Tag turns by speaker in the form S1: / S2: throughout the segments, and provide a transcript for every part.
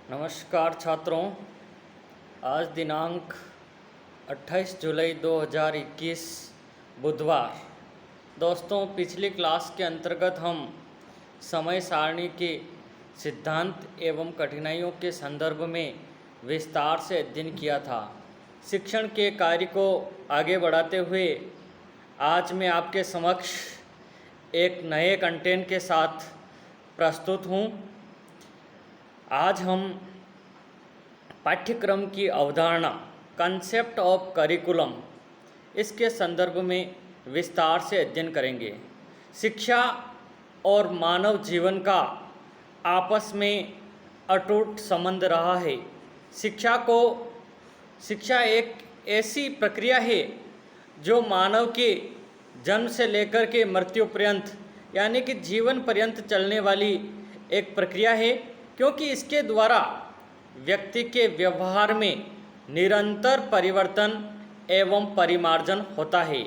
S1: नमस्कार छात्रों। आज दिनांक 28 जुलाई 2021 बुधवार। दोस्तों, पिछली क्लास के अंतर्गत हम समय सारणी के सिद्धांत एवं कठिनाइयों के संदर्भ में विस्तार से अध्ययन किया था। शिक्षण के कार्य को आगे बढ़ाते हुए आज मैं आपके समक्ष एक नए कंटेंट के साथ प्रस्तुत हूँ। आज हम पाठ्यक्रम की अवधारणा, कंसेप्ट ऑफ करिकुलम, इसके संदर्भ में विस्तार से अध्ययन करेंगे। शिक्षा और मानव जीवन का आपस में अटूट संबंध रहा है। शिक्षा एक ऐसी प्रक्रिया है जो मानव के जन्म से लेकर के मृत्यु पर्यंत यानी कि जीवन पर्यंत चलने वाली एक प्रक्रिया है, क्योंकि इसके द्वारा व्यक्ति के व्यवहार में निरंतर परिवर्तन एवं परिमार्जन होता है।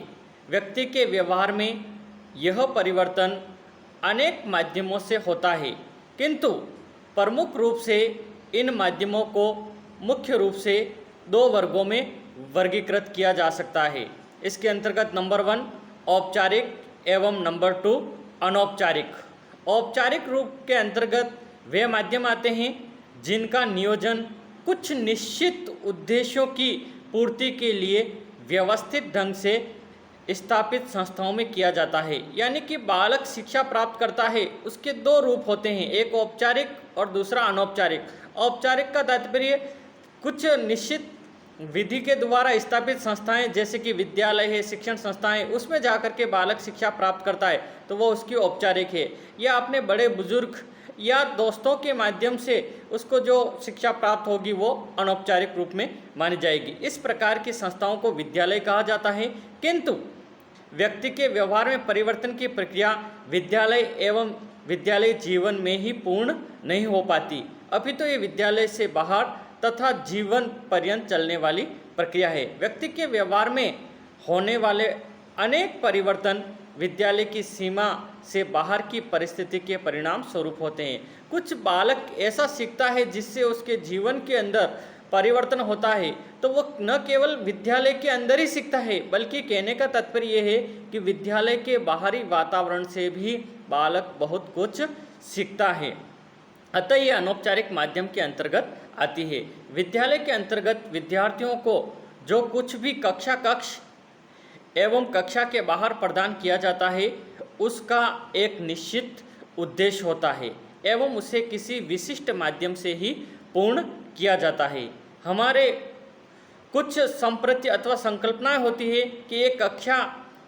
S1: व्यक्ति के व्यवहार में यह परिवर्तन अनेक माध्यमों से होता है, किंतु प्रमुख रूप से इन माध्यमों को मुख्य रूप से दो वर्गों में वर्गीकृत किया जा सकता है। इसके अंतर्गत नंबर 1 औपचारिक एवं नंबर 2 अनौपचारिक। औपचारिक रूप के अंतर्गत वे माध्यम आते हैं जिनका नियोजन कुछ निश्चित उद्देश्यों की पूर्ति के लिए व्यवस्थित ढंग से स्थापित संस्थाओं में किया जाता है। यानी कि बालक शिक्षा प्राप्त करता है, उसके दो रूप होते हैं, एक औपचारिक और दूसरा अनौपचारिक। औपचारिक का तात्पर्य कुछ निश्चित विधि के द्वारा स्थापित संस्थाएं जैसे कि विद्यालय है, शिक्षण संस्थाएं, उसमें जाकर के बालक शिक्षा प्राप्त करता है तो वो उसकी औपचारिक है। या अपने बड़े बुजुर्ग या दोस्तों के माध्यम से उसको जो शिक्षा प्राप्त होगी वो अनौपचारिक रूप में मानी जाएगी। इस प्रकार की संस्थाओं को विद्यालय कहा जाता है। किंतु व्यक्ति के व्यवहार में परिवर्तन की प्रक्रिया विद्यालय एवं विद्यालय जीवन में ही पूर्ण नहीं हो पाती, अपितु ये विद्यालय से बाहर तथा जीवन पर्यंत चलने वाली प्रक्रिया है। व्यक्ति के व्यवहार में होने वाले अनेक परिवर्तन विद्यालय की सीमा से बाहर की परिस्थिति के परिणाम स्वरूप होते हैं। कुछ बालक ऐसा सीखता है जिससे उसके जीवन के अंदर परिवर्तन होता है, तो वो न केवल विद्यालय के अंदर ही सीखता है, बल्कि कहने का तात्पर्य ये है कि विद्यालय के बाहरी वातावरण से भी बालक बहुत कुछ सीखता है। अतः ये अनौपचारिक माध्यम के अंतर्गत आती है। विद्यालय के अंतर्गत विद्यार्थियों को जो कुछ भी कक्ष एवं कक्षा के बाहर प्रदान किया जाता है उसका एक निश्चित उद्देश्य होता है एवं उसे किसी विशिष्ट माध्यम से ही पूर्ण किया जाता है। हमारे कुछ संप्रति अथवा संकल्पनाएं होती है कि एक कक्षा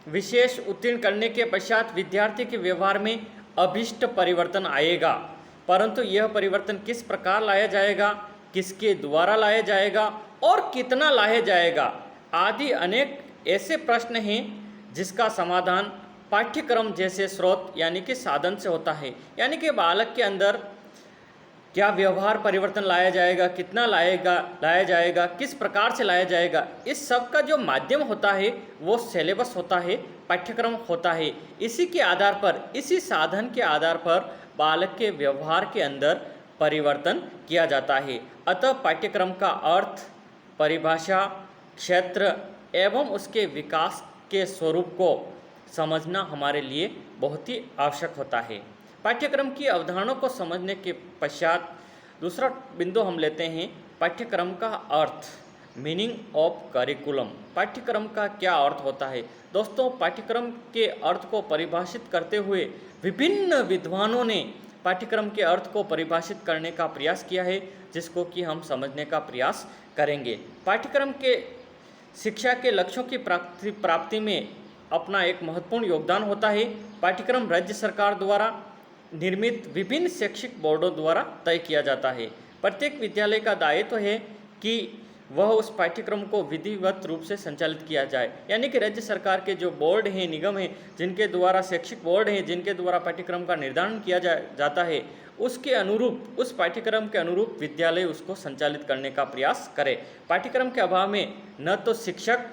S1: विशेष उत्तीर्ण करने के पश्चात विद्यार्थी के व्यवहार में अभीष्ट परिवर्तन आएगा, परंतु यह परिवर्तन किस प्रकार लाया जाएगा, किसके द्वारा लाया जाएगा और कितना लाया जाएगा आदि अनेक ऐसे प्रश्न हैं जिसका समाधान पाठ्यक्रम जैसे स्रोत यानी कि साधन से होता है। यानी कि बालक के अंदर क्या व्यवहार परिवर्तन लाया जाएगा, कितना लाया जाएगा, किस प्रकार से लाया जाएगा, इस सब का जो माध्यम होता है वो सिलेबस होता है, पाठ्यक्रम होता है। इसी के आधार पर, इसी साधन के आधार पर बालक के व्यवहार के अंदर परिवर्तन किया जाता है। अतः पाठ्यक्रम का अर्थ, परिभाषा, क्षेत्र एवं उसके विकास के स्वरूप को समझना हमारे लिए बहुत ही आवश्यक होता है। पाठ्यक्रम की अवधारणाओं को समझने के पश्चात दूसरा बिंदु हम लेते हैं पाठ्यक्रम का अर्थ, मीनिंग ऑफ करिकुलम। पाठ्यक्रम का क्या अर्थ होता है? दोस्तों, पाठ्यक्रम के अर्थ को परिभाषित करते हुए विभिन्न विद्वानों ने पाठ्यक्रम के अर्थ को परिभाषित करने का प्रयास किया है, जिसको कि हम समझने का प्रयास करेंगे। पाठ्यक्रम के शिक्षा के लक्ष्यों की प्राप्ति में अपना एक महत्वपूर्ण योगदान होता है। पाठ्यक्रम राज्य सरकार द्वारा निर्मित विभिन्न शैक्षिक बोर्डों द्वारा तय किया जाता है। प्रत्येक विद्यालय का दायित्व है कि वह उस पाठ्यक्रम को विधिवत रूप से संचालित किया जाए। यानी कि राज्य सरकार के जो बोर्ड हैं, निगम हैं, जिनके द्वारा शैक्षिक बोर्ड हैं, जिनके द्वारा पाठ्यक्रम का निर्धारण किया जाता है, उसके अनुरूप, उस पाठ्यक्रम के अनुरूप विद्यालय उसको संचालित करने का प्रयास करे। पाठ्यक्रम के अभाव में न तो शिक्षक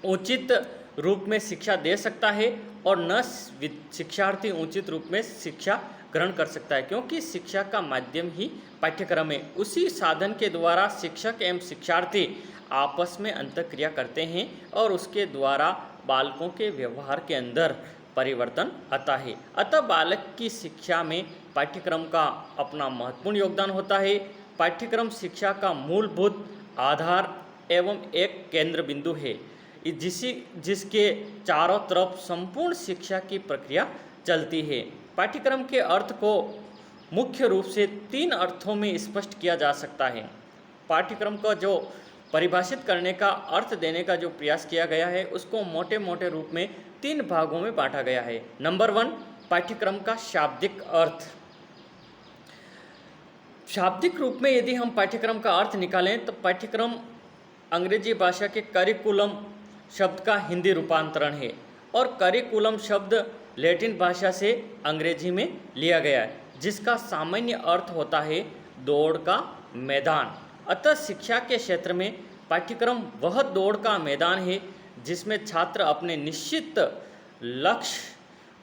S1: उचित रूप में शिक्षा दे सकता है और न शिक्षार्थी उचित रूप में शिक्षा ग्रहण कर सकता है, क्योंकि शिक्षा का माध्यम ही पाठ्यक्रम है। उसी साधन के द्वारा शिक्षक एवं शिक्षार्थी आपस में अंतःक्रिया करते हैं और उसके द्वारा बालकों के व्यवहार के अंदर परिवर्तन आता है। अतः बालक की शिक्षा में पाठ्यक्रम का अपना महत्वपूर्ण योगदान होता है। पाठ्यक्रम शिक्षा का मूलभूत आधार एवं एक केंद्र बिंदु है जिसके चारों तरफ संपूर्ण शिक्षा की प्रक्रिया चलती है। पाठ्यक्रम के अर्थ को मुख्य रूप से 3 अर्थों में स्पष्ट किया जा सकता है। पाठ्यक्रम को जो परिभाषित करने का, अर्थ देने का जो प्रयास किया गया है, उसको मोटे मोटे रूप में 3 भागों में बांटा गया है। नंबर 1, पाठ्यक्रम का शाब्दिक अर्थ। शाब्दिक रूप में यदि हम पाठ्यक्रम का अर्थ निकालें तो पाठ्यक्रम अंग्रेजी भाषा के करिकुलम शब्द का हिंदी रूपांतरण है और करिकुलम शब्द लैटिन भाषा से अंग्रेजी में लिया गया है, जिसका सामान्य अर्थ होता है दौड़ का मैदान। अतः शिक्षा के क्षेत्र में पाठ्यक्रम वह दौड़ का मैदान है जिसमें छात्र अपने निश्चित लक्ष्य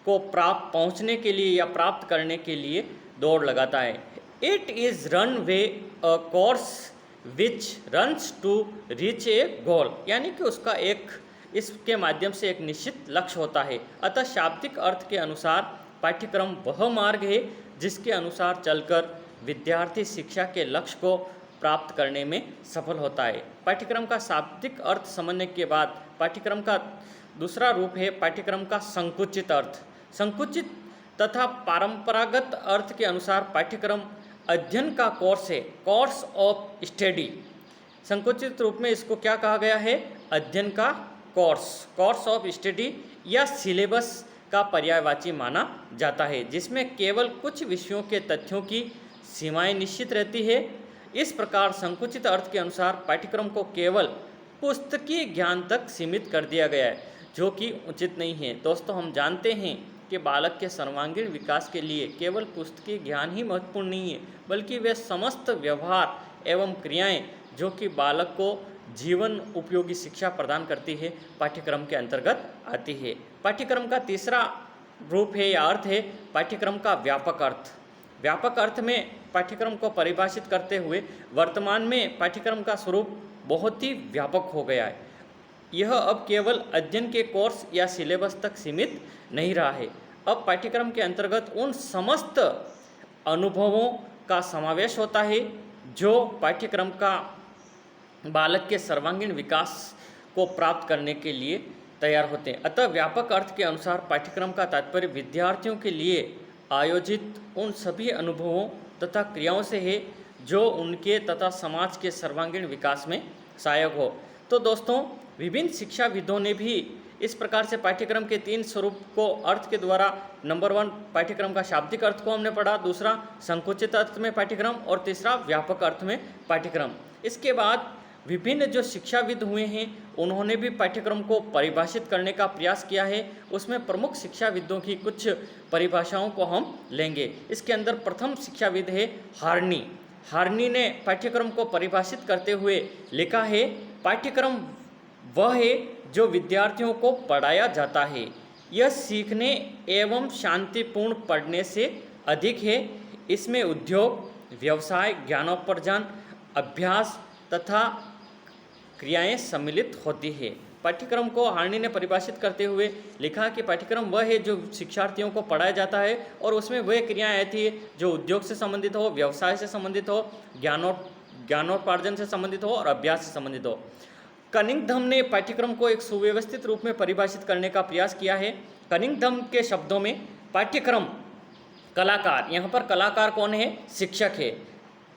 S1: को पहुंचने के लिए या प्राप्त करने के लिए दौड़ लगाता है। It is run way a course which runs to reach a goal, यानी कि उसका इसके माध्यम से एक निश्चित लक्ष्य होता है। अतः शाब्दिक अर्थ के अनुसार पाठ्यक्रम वह मार्ग है जिसके अनुसार चलकर विद्यार्थी शिक्षा के लक्ष्य को प्राप्त करने में सफल होता है। पाठ्यक्रम का शाब्दिक अर्थ समझने के बाद पाठ्यक्रम का दूसरा रूप है पाठ्यक्रम का संकुचित अर्थ। संकुचित तथा परंपरागत अर्थ के अनुसार पाठ्यक्रम अध्ययन का कोर्स है, कोर्स ऑफ स्टडी। संकुचित रूप में इसको क्या कहा गया है? अध्ययन का कोर्स, कोर्स ऑफ स्टडी या सिलेबस का पर्यायवाची माना जाता है, जिसमें केवल कुछ विषयों के तथ्यों की सीमाएं निश्चित रहती है। इस प्रकार संकुचित अर्थ के अनुसार पाठ्यक्रम को केवल पुस्तकीय ज्ञान तक सीमित कर दिया गया है, जो कि उचित नहीं है। दोस्तों, हम जानते हैं कि बालक के सर्वांगीण विकास के लिए केवल पुस्तकीय ज्ञान ही महत्वपूर्ण नहीं है, बल्कि वे समस्त व्यवहार एवं क्रियाएं जो कि बालक को जीवन उपयोगी शिक्षा प्रदान करती है, पाठ्यक्रम के अंतर्गत आती है। पाठ्यक्रम का तीसरा रूप है या अर्थ है पाठ्यक्रम का व्यापक अर्थ। व्यापक अर्थ में पाठ्यक्रम को परिभाषित करते हुए वर्तमान में पाठ्यक्रम का स्वरूप बहुत ही व्यापक हो गया है। यह अब केवल अध्ययन के कोर्स या सिलेबस तक सीमित नहीं रहा है। अब पाठ्यक्रम के अंतर्गत उन समस्त अनुभवों का समावेश होता है जो पाठ्यक्रम का बालक के सर्वांगीण विकास को प्राप्त करने के लिए तैयार होते हैं। अतः व्यापक अर्थ के अनुसार पाठ्यक्रम का तात्पर्य विद्यार्थियों के लिए आयोजित उन सभी अनुभवों तथा क्रियाओं से है जो उनके तथा समाज के सर्वांगीण विकास में सहायक हो। तो दोस्तों, विभिन्न शिक्षाविदों ने भी इस प्रकार से पाठ्यक्रम के 3 स्वरूप को अर्थ के द्वारा, नंबर 1 पाठ्यक्रम का शाब्दिक अर्थ को हमने पढ़ा, दूसरा संकुचित अर्थ में पाठ्यक्रम और तीसरा व्यापक अर्थ में पाठ्यक्रम। इसके बाद विभिन्न जो शिक्षाविद हुए हैं उन्होंने भी पाठ्यक्रम को परिभाषित करने का प्रयास किया है। उसमें प्रमुख शिक्षाविदों की कुछ परिभाषाओं को हम लेंगे। इसके अंदर प्रथम शिक्षाविद है हार्नी। हार्नी ने पाठ्यक्रम को परिभाषित करते हुए लिखा है, पाठ्यक्रम वह है जो विद्यार्थियों को पढ़ाया जाता है। यह सीखने एवं शांतिपूर्ण पढ़ने से अधिक है। इसमें उद्योग, व्यवसाय, ज्ञानोपार्जन, अभ्यास तथा क्रियाएं सम्मिलित होती है। पाठ्यक्रम को हार्नी ने परिभाषित करते हुए लिखा कि पाठ्यक्रम वह है जो शिक्षार्थियों को पढ़ाया जाता है और उसमें वह क्रियाएं आती है जो उद्योग से संबंधित हो, व्यवसाय से संबंधित हो, ज्ञानोपार्जन से संबंधित हो और अभ्यास से संबंधित हो। कनिंघम ने पाठ्यक्रम को एक सुव्यवस्थित रूप में परिभाषित करने का प्रयास किया है। कनिंघम के शब्दों में पाठ्यक्रम कलाकार, यहाँ पर कलाकार कौन है? शिक्षक है।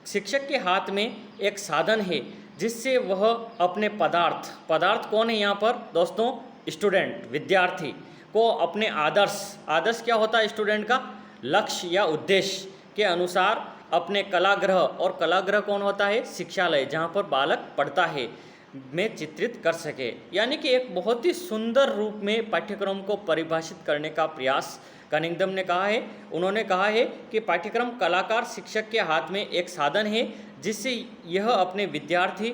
S1: शिक्षक के हाथ में एक साधन है जिससे वह अपने पदार्थ कौन है यहाँ पर दोस्तों? स्टूडेंट, विद्यार्थी को अपने आदर्श क्या होता है स्टूडेंट का? लक्ष्य या उद्देश्य के अनुसार अपने कलागृह, और कलागृह कौन होता है? शिक्षालय, जहाँ पर बालक पढ़ता है, में चित्रित कर सके। यानी कि एक बहुत ही सुंदर रूप में पाठ्यक्रम को परिभाषित करने का प्रयास कनिंघम ने कहा है। उन्होंने कहा है कि पाठ्यक्रम कलाकार शिक्षक के हाथ में एक साधन है जिससे यह अपने विद्यार्थी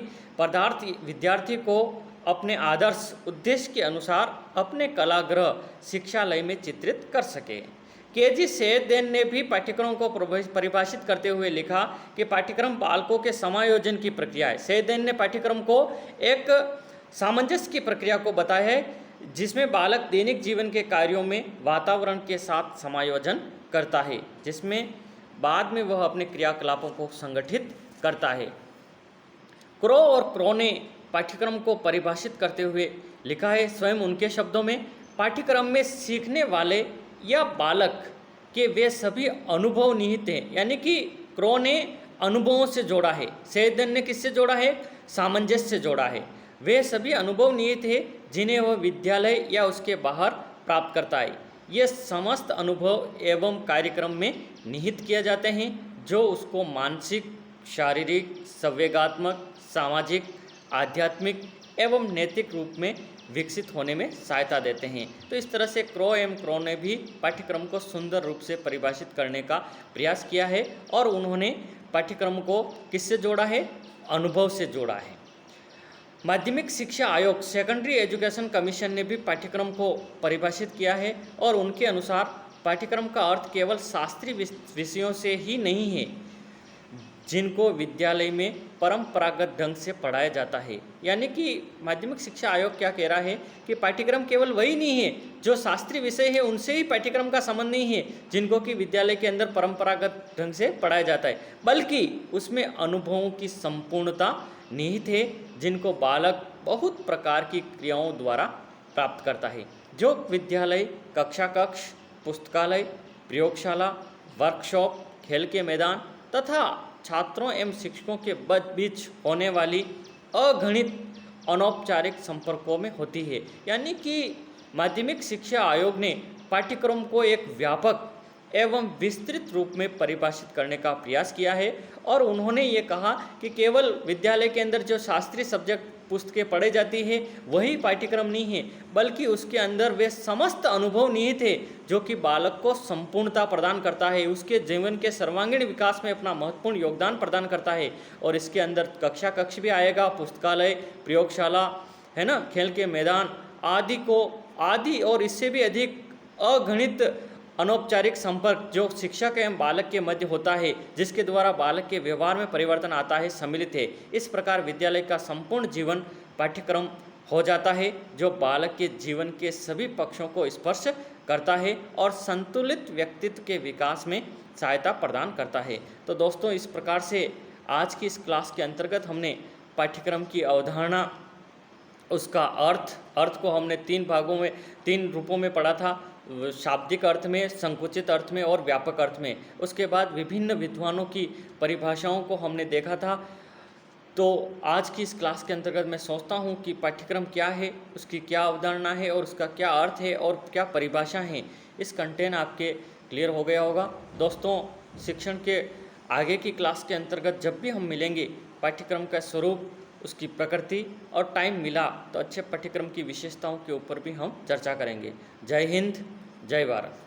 S1: को अपने आदर्श उद्देश्य के अनुसार अपने कलागृह शिक्षालय में चित्रित कर सके। केजी सेहदेन ने भी पाठ्यक्रम को परिभाषित करते हुए लिखा कि पाठ्यक्रम बालकों के समायोजन की प्रक्रिया है। सेहदेन ने पाठ्यक्रम को एक सामंजस्य की प्रक्रिया को बताया है जिसमें बालक दैनिक जीवन के कार्यों में वातावरण के साथ समायोजन करता है, जिसमें बाद में वह अपने क्रियाकलापों को संगठित करता है। क्रो और क्रो ने पाठ्यक्रम को परिभाषित करते हुए लिखा है, स्वयं उनके शब्दों में, पाठ्यक्रम में सीखने वाले या बालक के वे सभी अनुभव निहित हैं। यानी कि क्रो ने अनुभवों से जोड़ा है, सेहदेन ने किससे जोड़ा है? सामंजस्य से जोड़ा है। वे सभी अनुभव निहित है जिन्हें वह विद्यालय या उसके बाहर प्राप्त करता है। ये समस्त अनुभव एवं कार्यक्रम में निहित किए जाते हैं जो उसको मानसिक, शारीरिक, संवेगात्मक, सामाजिक, आध्यात्मिक एवं नैतिक रूप में विकसित होने में सहायता देते हैं। तो इस तरह से क्रो एवं क्रो ने भी पाठ्यक्रम को सुंदर रूप से परिभाषित करने का प्रयास किया है और उन्होंने पाठ्यक्रम को किससे जोड़ा है? अनुभव से जोड़ा है। माध्यमिक शिक्षा आयोग सेकेंडरी एजुकेशन कमीशन ने भी पाठ्यक्रम को परिभाषित किया है और उनके अनुसार पाठ्यक्रम का अर्थ केवल शास्त्रीय विषयों से ही नहीं है जिनको विद्यालय में परंपरागत ढंग से पढ़ाया जाता है। यानी कि माध्यमिक शिक्षा आयोग क्या कह रहा है कि पाठ्यक्रम केवल वही नहीं है जो शास्त्रीय विषय है, उनसे ही पाठ्यक्रम का संबंध नहीं है जिनको कि विद्यालय के अंदर परंपरागत ढंग से पढ़ाया जाता है, बल्कि उसमें अनुभवों की संपूर्णता निहित है जिनको बालक बहुत प्रकार की क्रियाओं द्वारा प्राप्त करता है, जो विद्यालय, कक्षा कक्ष, पुस्तकालय, प्रयोगशाला, वर्कशॉप, खेल के मैदान तथा छात्रों एवं शिक्षकों के बीच होने वाली अगणित अनौपचारिक संपर्कों में होती है। यानी कि माध्यमिक शिक्षा आयोग ने पाठ्यक्रम को एक व्यापक एवं विस्तृत रूप में परिभाषित करने का प्रयास किया है और उन्होंने ये कहा कि केवल विद्यालय के अंदर जो शास्त्रीय सब्जेक्ट पुस्तकें पढ़ी जाती है वही पाठ्यक्रम नहीं है, बल्कि उसके अंदर वे समस्त अनुभव निहित है जो कि बालक को संपूर्णता प्रदान करता है, उसके जीवन के सर्वांगीण विकास में अपना महत्वपूर्ण योगदान प्रदान करता है। और इसके अंदर कक्षा कक्ष भी आएगा, पुस्तकालय, प्रयोगशाला, है ना, खेल के मैदान आदि और इससे भी अधिक अगणित अनौपचारिक संपर्क जो शिक्षक एवं बालक के मध्य होता है, जिसके द्वारा बालक के व्यवहार में परिवर्तन आता है, सम्मिलित है। इस प्रकार विद्यालय का संपूर्ण जीवन पाठ्यक्रम हो जाता है जो बालक के जीवन के सभी पक्षों को स्पर्श करता है और संतुलित व्यक्तित्व के विकास में सहायता प्रदान करता है। तो दोस्तों, इस प्रकार से आज की इस क्लास के अंतर्गत हमने पाठ्यक्रम की अवधारणा, उसका अर्थ को हमने तीन रूपों में पढ़ा था, शाब्दिक अर्थ में, संकुचित अर्थ में और व्यापक अर्थ में। उसके बाद विभिन्न विद्वानों की परिभाषाओं को हमने देखा था। तो आज की इस क्लास के अंतर्गत मैं सोचता हूँ कि पाठ्यक्रम क्या है, उसकी क्या अवधारणा है और उसका क्या अर्थ है और क्या परिभाषा है, इस कंटेंट आपके क्लियर हो गया होगा। दोस्तों, शिक्षण के आगे की क्लास के अंतर्गत जब भी हम मिलेंगे, पाठ्यक्रम का स्वरूप, उसकी प्रकृति और टाइम मिला तो अच्छे पाठ्यक्रम की विशेषताओं के ऊपर भी हम चर्चा करेंगे। जय हिंद, जय भारत।